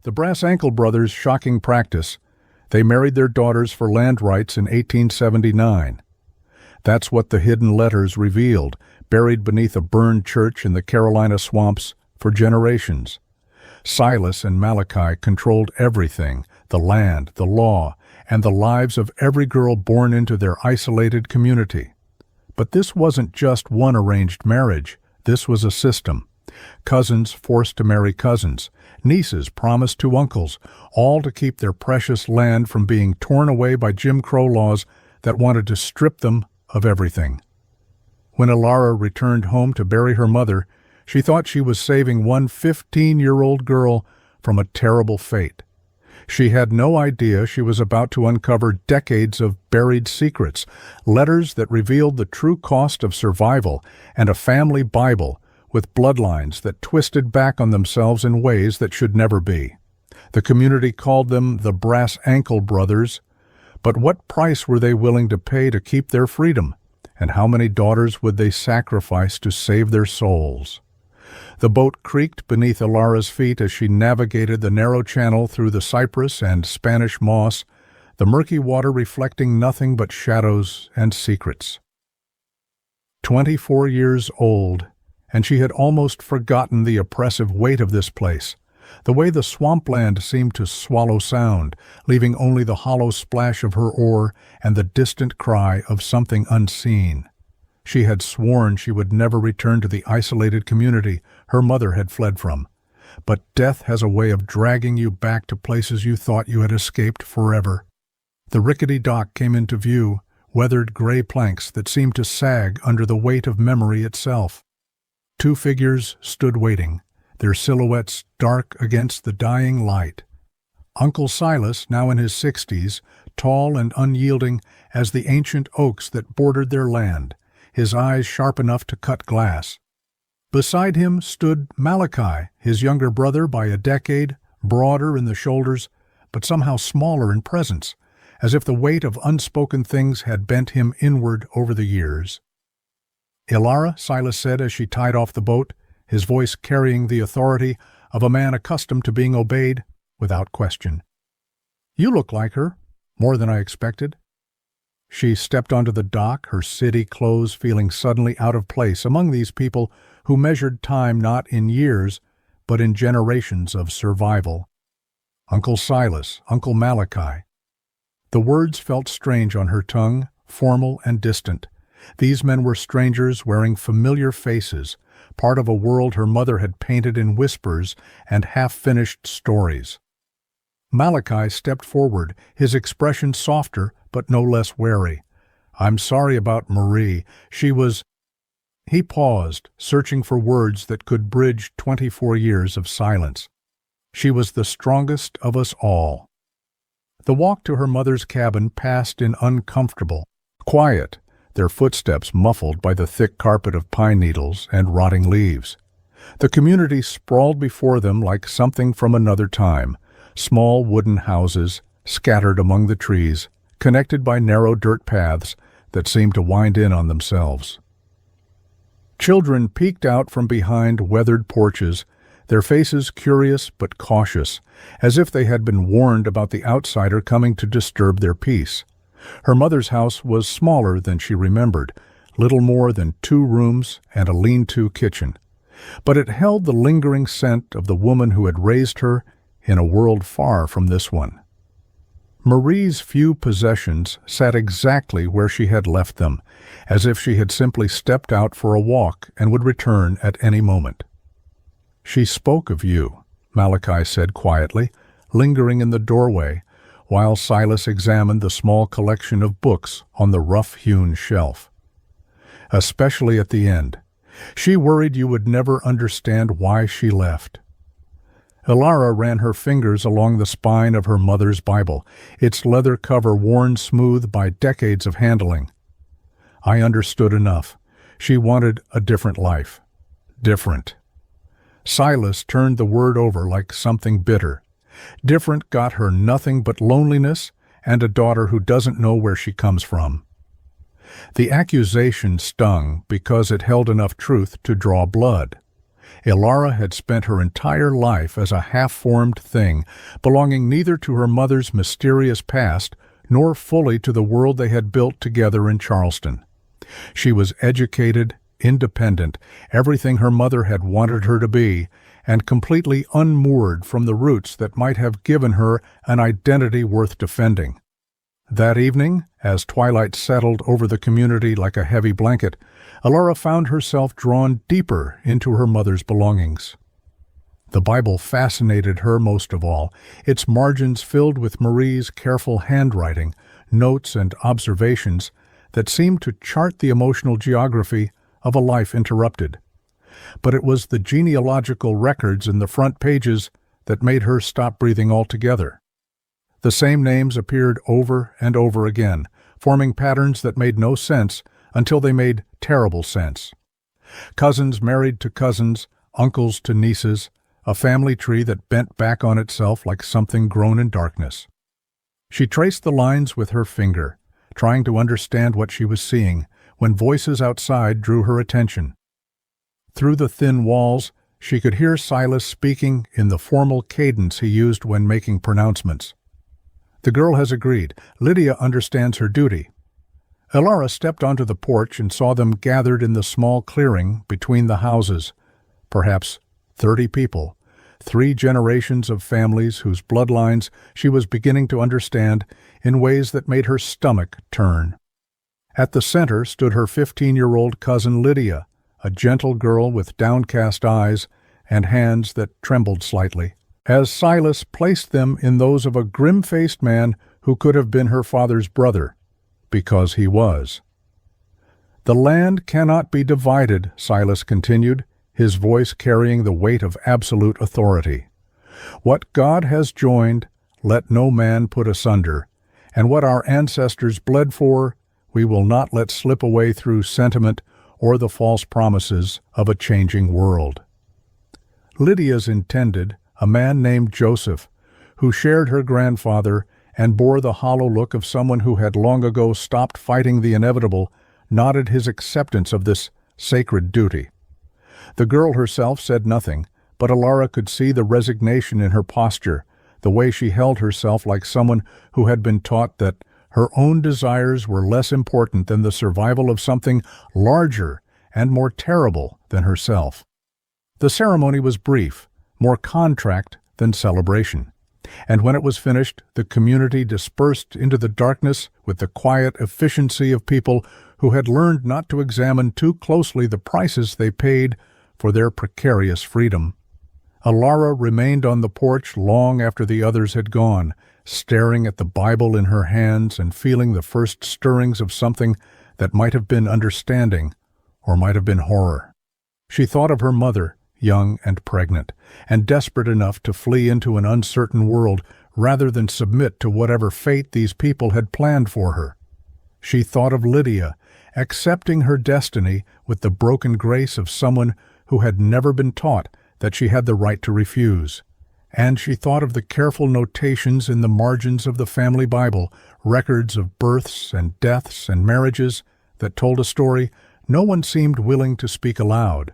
The Brass Ankle brothers' shocking practice. They married their daughters for land rights in 1879. That's what the hidden letters revealed, buried beneath a burned church in the Carolina swamps for generations. Silas and Malachi controlled everything, the land, the law, and the lives of every girl born into their isolated community. But this wasn't just one arranged marriage. This was a system. Cousins forced to marry cousins, nieces promised to uncles, all to keep their precious land from being torn away by Jim Crow laws that wanted to strip them of everything. When Elara returned home to bury her mother, she thought she was saving one 15-year-old girl from a terrible fate. She had no idea she was about to uncover decades of buried secrets, letters that revealed the true cost of survival, and a family Bible with bloodlines that twisted back on themselves in ways that should never be. The community called them the Brass Ankle brothers. But what price were they willing to pay to keep their freedom? And how many daughters would they sacrifice to save their souls? The boat creaked beneath Elara's feet as she navigated the narrow channel through the cypress and Spanish moss, the murky water reflecting nothing but shadows and secrets. 24 years old, and she had almost forgotten the oppressive weight of this place, the way the swampland seemed to swallow sound, leaving only the hollow splash of her oar and the distant cry of something unseen. She had sworn she would never return to the isolated community her mother had fled from. But death has a way of dragging you back to places you thought you had escaped forever. The rickety dock came into view, weathered gray planks that seemed to sag under the weight of memory itself. Two figures stood waiting, their silhouettes dark against the dying light. Uncle Silas, now in his 60s, tall and unyielding as the ancient oaks that bordered their land, his eyes sharp enough to cut glass. Beside him stood Malachi, his younger brother by a decade, broader in the shoulders, but somehow smaller in presence, as if the weight of unspoken things had bent him inward over the years. "Elara," Silas said as she tied off the boat, his voice carrying the authority of a man accustomed to being obeyed without question. "You look like her, more than I expected." She stepped onto the dock, her city clothes feeling suddenly out of place among these people who measured time not in years, but in generations of survival. Uncle Silas, Uncle Malachi. The words felt strange on her tongue, formal and distant. These men were strangers wearing familiar faces, part of a world her mother had painted in whispers and half-finished stories. Malachi stepped forward, his expression softer but no less wary. "I'm sorry about Marie. She was—" He paused, searching for words that could bridge 24 years of silence. "She was the strongest of us all." The walk to her mother's cabin passed in uncomfortable quiet, their footsteps muffled by the thick carpet of pine needles and rotting leaves. The community sprawled before them like something from another time, small wooden houses scattered among the trees, connected by narrow dirt paths that seemed to wind in on themselves. Children peeked out from behind weathered porches, their faces curious but cautious, as if they had been warned about the outsider coming to disturb their peace. Her mother's house was smaller than she remembered, little more than 2 rooms and a lean-to kitchen. But it held the lingering scent of the woman who had raised her in a world far from this one. Marie's few possessions sat exactly where she had left them, as if she had simply stepped out for a walk and would return at any moment. "She spoke of you," Malachi said quietly, lingering in the doorway, while Silas examined the small collection of books on the rough-hewn shelf. "Especially at the end. She worried you would never understand why she left." Elara ran her fingers along the spine of her mother's Bible, its leather cover worn smooth by decades of handling. "I understood enough. She wanted a different life. Different." Silas turned the word over like something bitter. Different got her nothing but loneliness and a daughter who doesn't know where she comes from. The accusation stung because it held enough truth to draw blood. Ilara had spent her entire life as a half-formed thing, belonging neither to her mother's mysterious past nor fully to the world they had built together in Charleston. She was educated, independent, everything her mother had wanted her to be, and completely unmoored from the roots that might have given her an identity worth defending. That evening, as twilight settled over the community like a heavy blanket, Ilara found herself drawn deeper into her mother's belongings. The Bible fascinated her most of all, its margins filled with Marie's careful handwriting, notes and observations that seemed to chart the emotional geography of a life interrupted. But it was the genealogical records in the front pages that made her stop breathing altogether. The same names appeared over and over again, forming patterns that made no sense until they made terrible sense. Cousins married to cousins, uncles to nieces, a family tree that bent back on itself like something grown in darkness. She traced the lines with her finger, trying to understand what she was seeing, when voices outside drew her attention. Through the thin walls, she could hear Silas speaking in the formal cadence he used when making pronouncements. The girl has agreed. Lydia understands her duty. Ilara stepped onto the porch and saw them gathered in the small clearing between the houses, perhaps 30 people, 3 generations of families whose bloodlines she was beginning to understand in ways that made her stomach turn. At the center stood her 15-year-old cousin Lydia, a gentle girl with downcast eyes and hands that trembled slightly, as Silas placed them in those of a grim-faced man who could have been her father's brother, because he was. "The land cannot be divided," Silas continued, his voice carrying the weight of absolute authority. "What God has joined, let no man put asunder, and what our ancestors bled for, we will not let slip away through sentiment or the false promises of a changing world." Lydia's intended, a man named Joseph, who shared her grandfather and bore the hollow look of someone who had long ago stopped fighting the inevitable, nodded his acceptance of this sacred duty. The girl herself said nothing, but Ilara could see the resignation in her posture, the way she held herself like someone who had been taught that her own desires were less important than the survival of something larger and more terrible than herself. The ceremony was brief, more contract than celebration, and when it was finished, the community dispersed into the darkness with the quiet efficiency of people who had learned not to examine too closely the prices they paid for their precarious freedom. Ilara remained on the porch long after the others had gone, staring at the Bible in her hands and feeling the first stirrings of something that might have been understanding or might have been horror. She thought of her mother, young and pregnant, and desperate enough to flee into an uncertain world rather than submit to whatever fate these people had planned for her. She thought of Lydia, accepting her destiny with the broken grace of someone who had never been taught that she had the right to refuse. And she thought of the careful notations in the margins of the family Bible, records of births and deaths and marriages that told a story no one seemed willing to speak aloud.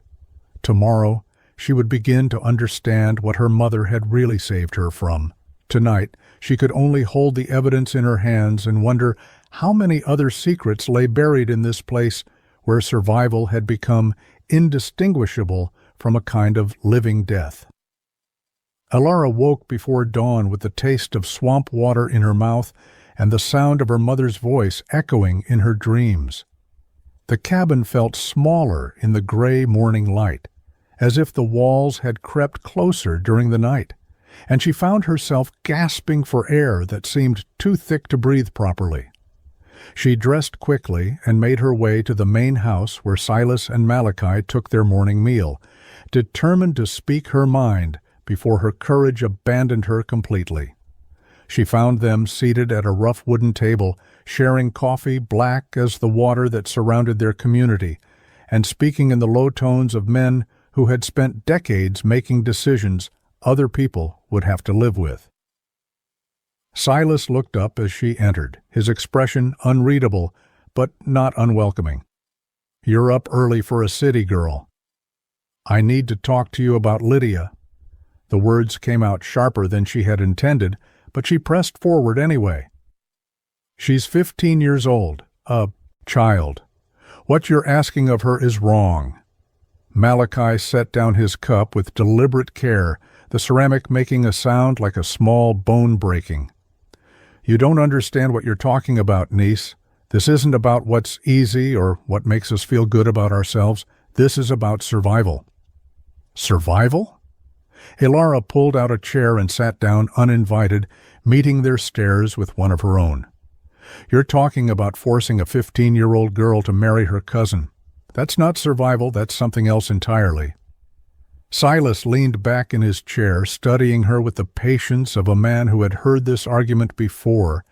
Tomorrow, she would begin to understand what her mother had really saved her from. Tonight, she could only hold the evidence in her hands and wonder how many other secrets lay buried in this place where survival had become indistinguishable from a kind of living death. Ilara woke before dawn with the taste of swamp water in her mouth and the sound of her mother's voice echoing in her dreams. The cabin felt smaller in the gray morning light, as if the walls had crept closer during the night, and she found herself gasping for air that seemed too thick to breathe properly. She dressed quickly and made her way to the main house where Silas and Malachi took their morning meal, determined to speak her mind before her courage abandoned her completely. She found them seated at a rough wooden table, sharing coffee black as the water that surrounded their community, and speaking in the low tones of men who had spent decades making decisions other people would have to live with. Silas looked up as she entered, his expression unreadable, but not unwelcoming. "You're up early for a city girl." I need to talk to you about Lydia." The words came out sharper than she had intended, but she pressed forward anyway. "She's 15 years old, a child. What you're asking of her is wrong." Malachi set down his cup with deliberate care, the ceramic making a sound like a small bone breaking. "You don't understand what you're talking about, niece. This isn't about what's easy or what makes us feel good about ourselves. This is about survival." "Survival?" Ilara pulled out a chair and sat down uninvited, meeting their stares with one of her own. "You're talking about forcing a 15-year-old girl to marry her cousin. That's not survival, that's something else entirely." Silas leaned back in his chair, studying her with the patience of a man who had heard this argument before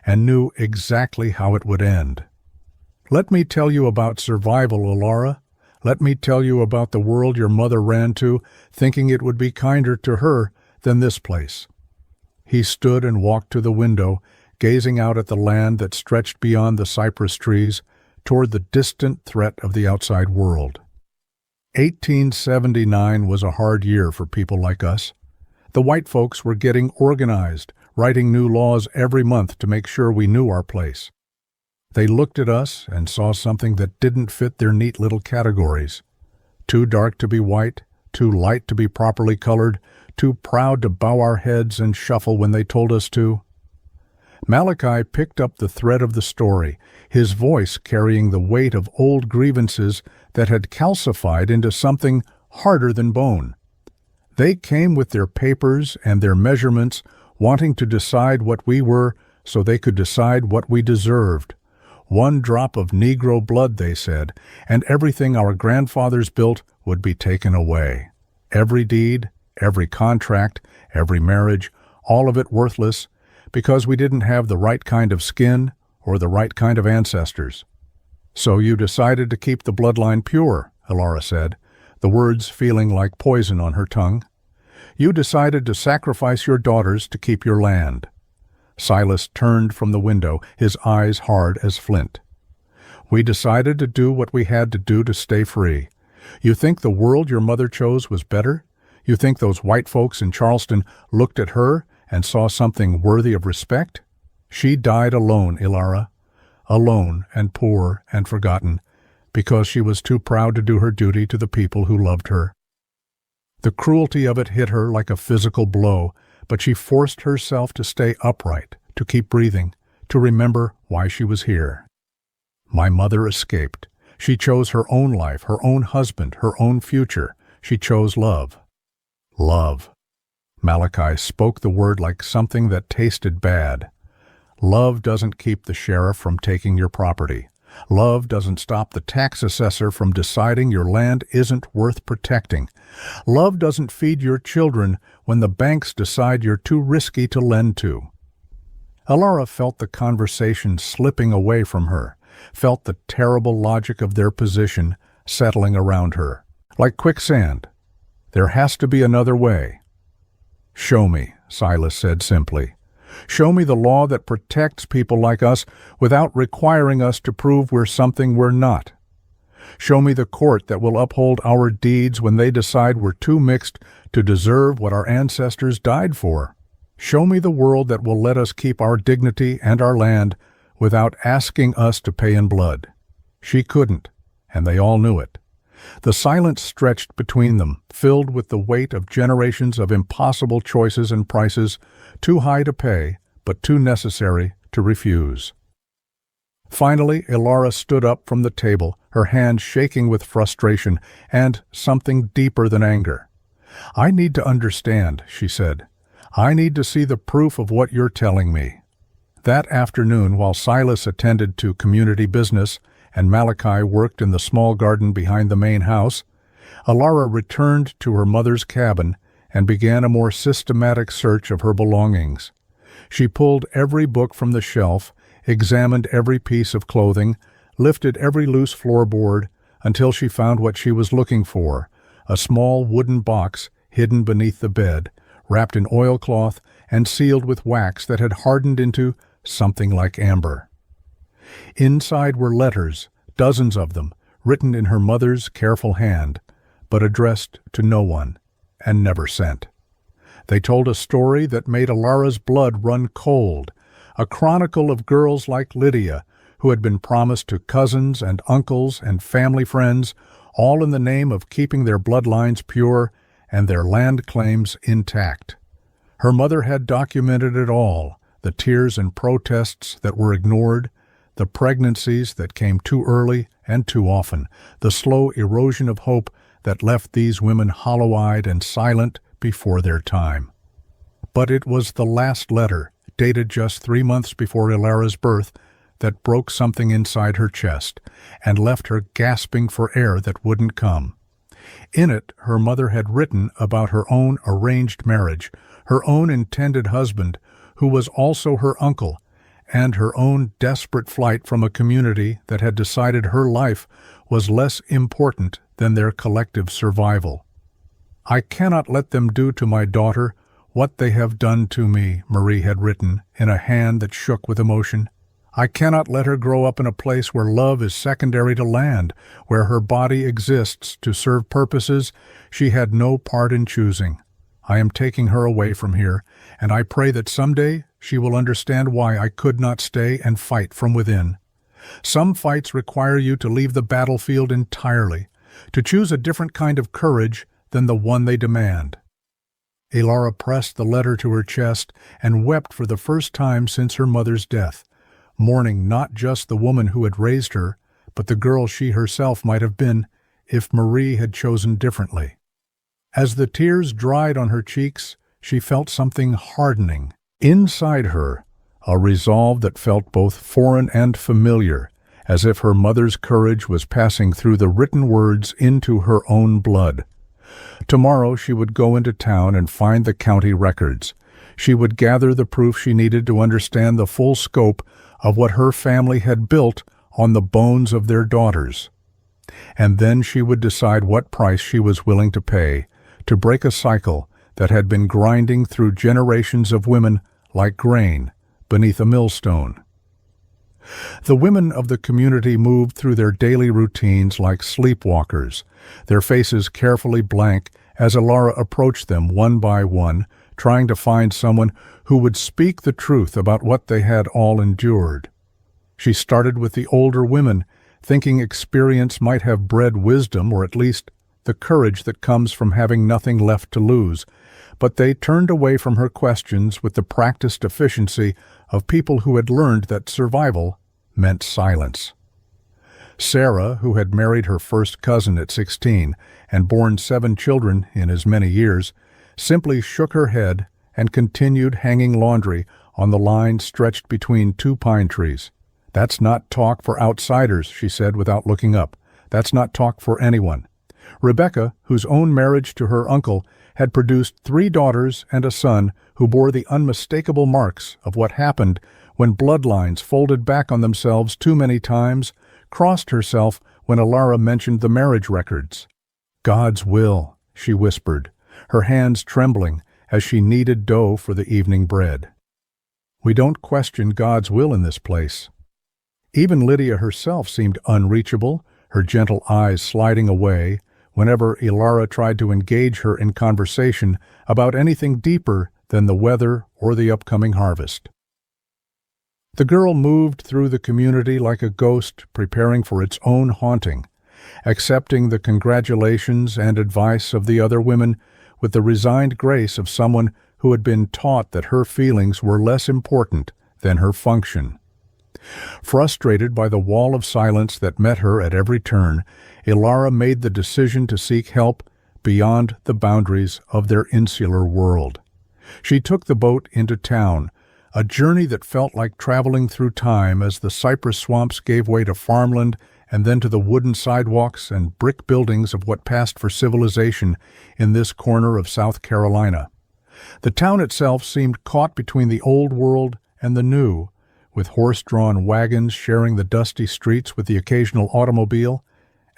and knew exactly how it would end. "Let me tell you about survival, Ilara. Let me tell you about the world your mother ran to, thinking it would be kinder to her than this place." He stood and walked to the window, gazing out at the land that stretched beyond the cypress trees toward the distant threat of the outside world. 1879 was a hard year for people like us. The white folks were getting organized, writing new laws every month to make sure we knew our place. They looked at us and saw something that didn't fit their neat little categories. Too dark to be white, too light to be properly colored, too proud to bow our heads and shuffle when they told us to. Malachi picked up the thread of the story, his voice carrying the weight of old grievances that had calcified into something harder than bone. They came with their papers and their measurements, wanting to decide what we were so they could decide what we deserved. One drop of Negro blood, they said, and everything our grandfathers built would be taken away. Every deed, every contract, every marriage, all of it worthless, because we didn't have the right kind of skin or the right kind of ancestors. "So you decided to keep the bloodline pure," Ilara said, the words feeling like poison on her tongue. "You decided to sacrifice your daughters to keep your land." Silas turned from the window, his eyes hard as flint. "We decided to do what we had to do to stay free. You think the world your mother chose was better? You think those white folks in Charleston looked at her and saw something worthy of respect? She died alone, Ilara, alone and poor and forgotten, because she was too proud to do her duty to the people who loved her." The cruelty of it hit her like a physical blow, but she forced herself to stay upright, to keep breathing, to remember why she was here. "My mother escaped. She chose her own life, her own husband, her own future. She chose love." Love. Malachi spoke the word like something that tasted bad. Love doesn't keep the sheriff from taking your property. Love doesn't stop the tax assessor from deciding your land isn't worth protecting. Love doesn't feed your children when the banks decide you're too risky to lend to. Ilara felt the conversation slipping away from her, felt the terrible logic of their position settling around her. Like quicksand. There has to be another way. "Show me," Silas said simply. "Show me the law that protects people like us without requiring us to prove we're something we're not. Show me the court that will uphold our deeds when they decide we're too mixed to deserve what our ancestors died for. Show me the world that will let us keep our dignity and our land without asking us to pay in blood." She couldn't, and they all knew it. The silence stretched between them, filled with the weight of generations of impossible choices and prices, too high to pay, but too necessary to refuse. Finally, Ilara stood up from the table, her hand shaking with frustration and something deeper than anger. "I need to understand," she said. "I need to see the proof of what you're telling me." That afternoon, while Silas attended to community business and Malachi worked in the small garden behind the main house, Ilara returned to her mother's cabin and began a more systematic search of her belongings. She pulled every book from the shelf, examined every piece of clothing, lifted every loose floorboard until she found what she was looking for, a small wooden box hidden beneath the bed, wrapped in oilcloth and sealed with wax that had hardened into something like amber. Inside were letters, dozens of them, written in her mother's careful hand, but addressed to no one, and never sent. They told a story that made Ilara's blood run cold, a chronicle of girls like Lydia, who had been promised to cousins and uncles and family friends, all in the name of keeping their bloodlines pure and their land claims intact. Her mother had documented it all, the tears and protests that were ignored, the pregnancies that came too early and too often, the slow erosion of hope that left these women hollow-eyed and silent before their time. But it was the last letter, dated just 3 months before Ilara's birth, that broke something inside her chest and left her gasping for air that wouldn't come. In it, her mother had written about her own arranged marriage, her own intended husband, who was also her uncle, and her own desperate flight from a community that had decided her life was less important than their collective survival. "I cannot let them do to my daughter what they have done to me," Marie had written in a hand that shook with emotion. "I cannot let her grow up in a place where love is secondary to land, where her body exists to serve purposes she had no part in choosing. I am taking her away from here, and I pray that someday she will understand why I could not stay and fight from within. Some fights require you to leave the battlefield entirely, to choose a different kind of courage than the one they demand." Ilara pressed the letter to her chest and wept for the first time since her mother's death, mourning not just the woman who had raised her, but the girl she herself might have been if Marie had chosen differently. As the tears dried on her cheeks, she felt something hardening inside her, a resolve that felt both foreign and familiar, as if her mother's courage was passing through the written words into her own blood. Tomorrow she would go into town and find the county records. She would gather the proof she needed to understand the full scope of what her family had built on the bones of their daughters. And then she would decide what price she was willing to pay to break a cycle that had been grinding through generations of women like grain beneath a millstone. The women of the community moved through their daily routines like sleepwalkers, their faces carefully blank as Ilara approached them one by one, trying to find someone who would speak the truth about what they had all endured. She started with the older women, thinking experience might have bred wisdom, or at least the courage that comes from having nothing left to lose, but they turned away from her questions with the practiced efficiency of people who had learned that survival meant silence. Sarah, who had married her first cousin at 16 and borne 7 children in as many years, simply shook her head and continued hanging laundry on the line stretched between 2 pine trees. "That's not talk for outsiders," she said without looking up. "That's not talk for anyone." Rebecca, whose own marriage to her uncle had produced 3 daughters and a son who bore the unmistakable marks of what happened when bloodlines folded back on themselves too many times, crossed herself when Ilara mentioned the marriage records. "God's will," she whispered, her hands trembling as she kneaded dough for the evening bread. "We don't question God's will in this place." Even Lydia herself seemed unreachable, her gentle eyes sliding away whenever Ilara tried to engage her in conversation about anything deeper than the weather or the upcoming harvest. The girl moved through the community like a ghost preparing for its own haunting, accepting the congratulations and advice of the other women with the resigned grace of someone who had been taught that her feelings were less important than her function. Frustrated by the wall of silence that met her at every turn, Ilara made the decision to seek help beyond the boundaries of their insular world. She took the boat into town, a journey that felt like traveling through time as the cypress swamps gave way to farmland and then to the wooden sidewalks and brick buildings of what passed for civilization in this corner of South Carolina. The town itself seemed caught between the old world and the new, with horse-drawn wagons sharing the dusty streets with the occasional automobile,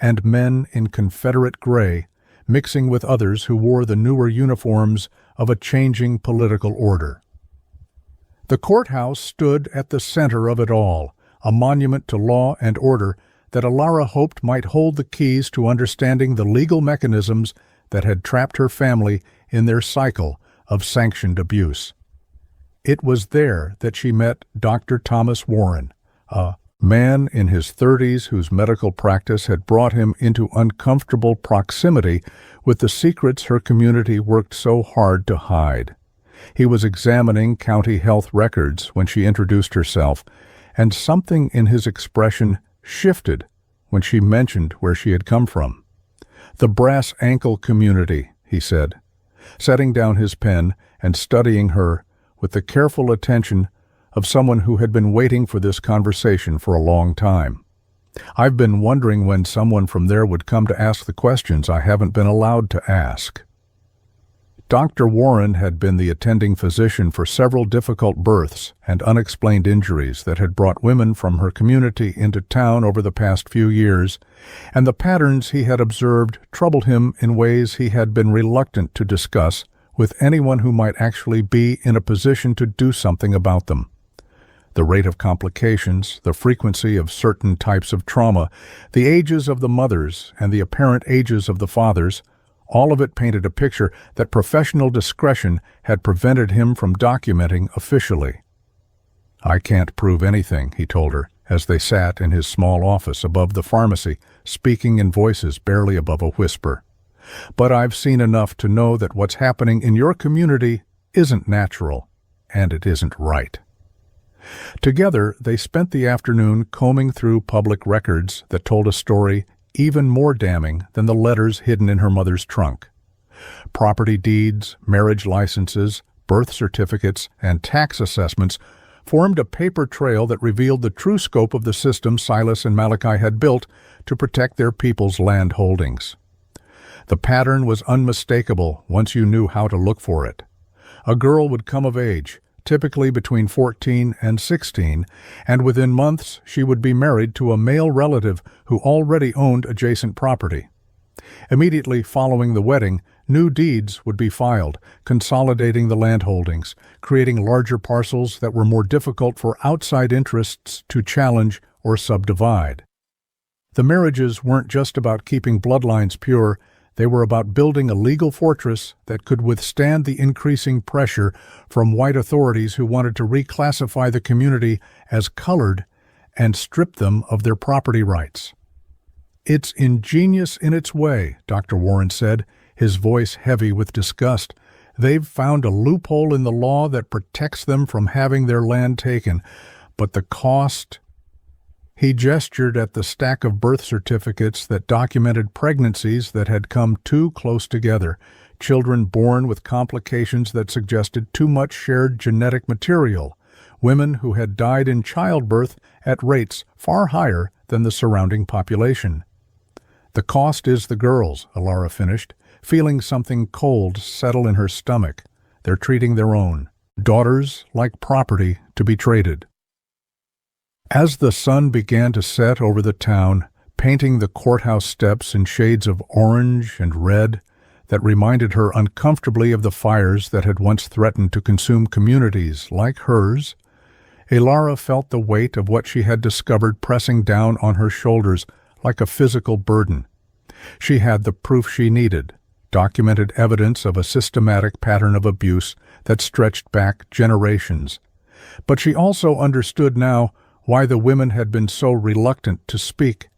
and men in Confederate gray mixing with others who wore the newer uniforms of a changing political order. The courthouse stood at the center of it all, a monument to law and order that Alara hoped might hold the keys to understanding the legal mechanisms that had trapped her family in their cycle of sanctioned abuse. It was there that she met Dr. Thomas Warren, a man in his 30s whose medical practice had brought him into uncomfortable proximity with the secrets her community worked so hard to hide. He was examining county health records when she introduced herself, and something in his expression shifted when she mentioned where she had come from. "The brass ankle community," he said, setting down his pen and studying her with the careful attention of someone who had been waiting for this conversation for a long time. "I've been wondering when someone from there would come to ask the questions I haven't been allowed to ask." Dr. Warren had been the attending physician for several difficult births and unexplained injuries that had brought women from her community into town over the past few years, and the patterns he had observed troubled him in ways he had been reluctant to discuss with anyone who might actually be in a position to do something about them. The rate of complications, the frequency of certain types of trauma, the ages of the mothers and the apparent ages of the fathers, all of it painted a picture that professional discretion had prevented him from documenting officially. "I can't prove anything," he told her, as they sat in his small office above the pharmacy, speaking in voices barely above a whisper. "But I've seen enough to know that what's happening in your community isn't natural, and it isn't right." Together, they spent the afternoon combing through public records that told a story even more damning than the letters hidden in her mother's trunk. Property deeds, marriage licenses, birth certificates, and tax assessments formed a paper trail that revealed the true scope of the system Silas and Malachi had built to protect their people's land holdings. The pattern was unmistakable once you knew how to look for it. A girl would come of age, typically between 14 and 16, and within months she would be married to a male relative who already owned adjacent property. Immediately following the wedding, new deeds would be filed, consolidating the land holdings, creating larger parcels that were more difficult for outside interests to challenge or subdivide. The marriages weren't just about keeping bloodlines pure, they were about building a legal fortress that could withstand the increasing pressure from white authorities who wanted to reclassify the community as colored and strip them of their property rights. "It's ingenious in its way," Dr. Warren said, his voice heavy with disgust. "They've found a loophole in the law that protects them from having their land taken, but the cost—" He gestured at the stack of birth certificates that documented pregnancies that had come too close together, children born with complications that suggested too much shared genetic material, women who had died in childbirth at rates far higher than the surrounding population. "The cost is the girls," Alara finished, feeling something cold settle in her stomach. "They're treating their own daughters like property to be traded." As the sun began to set over the town, painting the courthouse steps in shades of orange and red that reminded her uncomfortably of the fires that had once threatened to consume communities like hers, Alara felt the weight of what she had discovered pressing down on her shoulders like a physical burden. She had the proof she needed, documented evidence of a systematic pattern of abuse that stretched back generations. But she also understood now why the women had been so reluctant to speak.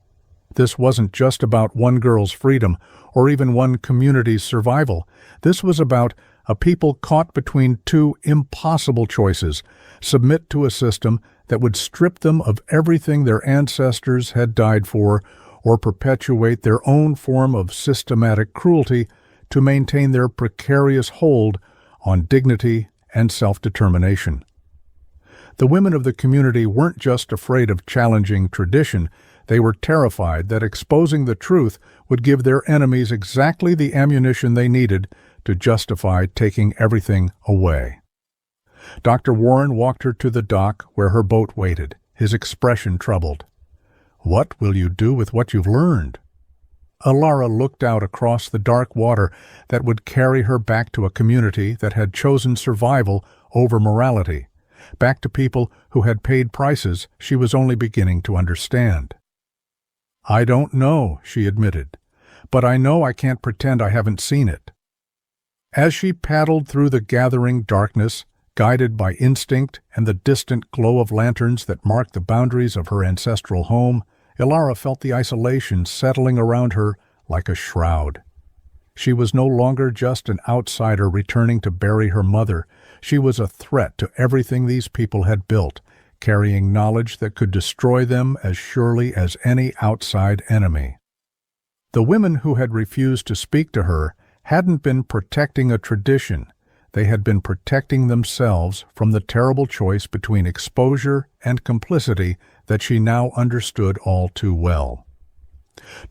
This wasn't just about one girl's freedom or even one community's survival. This was about a people caught between two impossible choices: submit to a system that would strip them of everything their ancestors had died for, or perpetuate their own form of systematic cruelty to maintain their precarious hold on dignity and self-determination. The women of the community weren't just afraid of challenging tradition, they were terrified that exposing the truth would give their enemies exactly the ammunition they needed to justify taking everything away. Dr. Warren walked her to the dock where her boat waited, his expression troubled. "What will you do with what you've learned?" Alara looked out across the dark water that would carry her back to a community that had chosen survival over morality, back to people who had paid prices she was only beginning to understand. "I don't know," she admitted, "but I know I can't pretend I haven't seen it." As she paddled through the gathering darkness, guided by instinct and the distant glow of lanterns that marked the boundaries of her ancestral home, Ilara felt the isolation settling around her like a shroud. She was no longer just an outsider returning to bury her mother. She was a threat to everything these people had built, carrying knowledge that could destroy them as surely as any outside enemy. The women who had refused to speak to her hadn't been protecting a tradition. They had been protecting themselves from the terrible choice between exposure and complicity that she now understood all too well.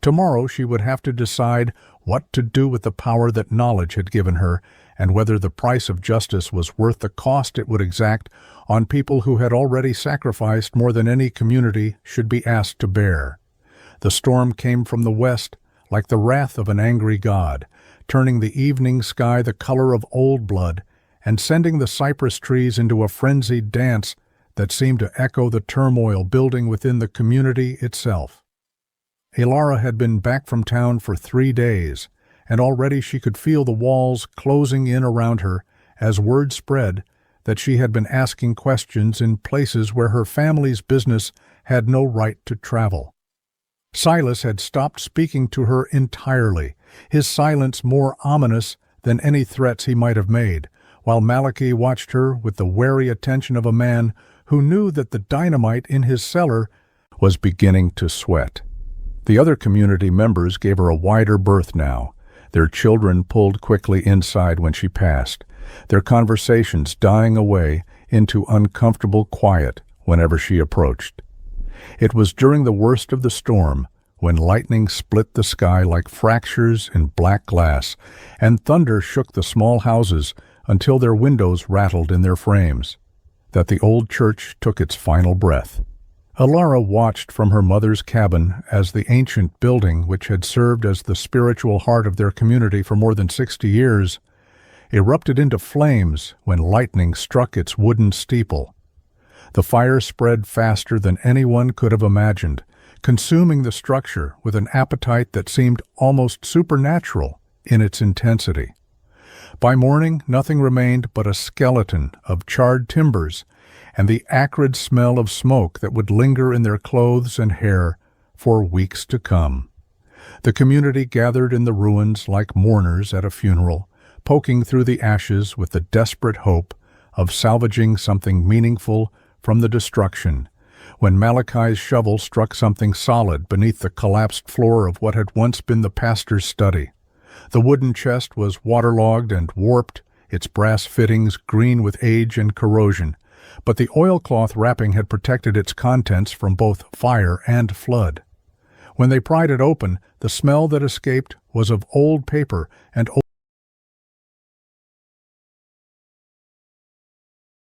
Tomorrow she would have to decide what to do with the power that knowledge had given her, and whether the price of justice was worth the cost it would exact on people who had already sacrificed more than any community should be asked to bear. The storm came from the west, like the wrath of an angry god, turning the evening sky the color of old blood and sending the cypress trees into a frenzied dance that seemed to echo the turmoil building within the community itself. Ilara had been back from town for 3 days, and already she could feel the walls closing in around her as word spread that she had been asking questions in places where her family's business had no right to travel. Silas had stopped speaking to her entirely, his silence more ominous than any threats he might have made, while Malachi watched her with the wary attention of a man who knew that the dynamite in his cellar was beginning to sweat. The other community members gave her a wider berth now. Their children pulled quickly inside when she passed, their conversations dying away into uncomfortable quiet whenever she approached. It was during the worst of the storm, when lightning split the sky like fractures in black glass, and thunder shook the small houses until their windows rattled in their frames, that the old church took its final breath. Ilara watched from her mother's cabin as the ancient building, which had served as the spiritual heart of their community for more than 60 years, erupted into flames when lightning struck its wooden steeple. The fire spread faster than anyone could have imagined, consuming the structure with an appetite that seemed almost supernatural in its intensity. By morning, nothing remained but a skeleton of charred timbers and the acrid smell of smoke that would linger in their clothes and hair for weeks to come. The community gathered in the ruins like mourners at a funeral, poking through the ashes with the desperate hope of salvaging something meaningful from the destruction, when Malachi's shovel struck something solid beneath the collapsed floor of what had once been the pastor's study. The wooden chest was waterlogged and warped, its brass fittings green with age and corrosion, but the oilcloth wrapping had protected its contents from both fire and flood. When they pried it open, the smell that escaped was of old paper and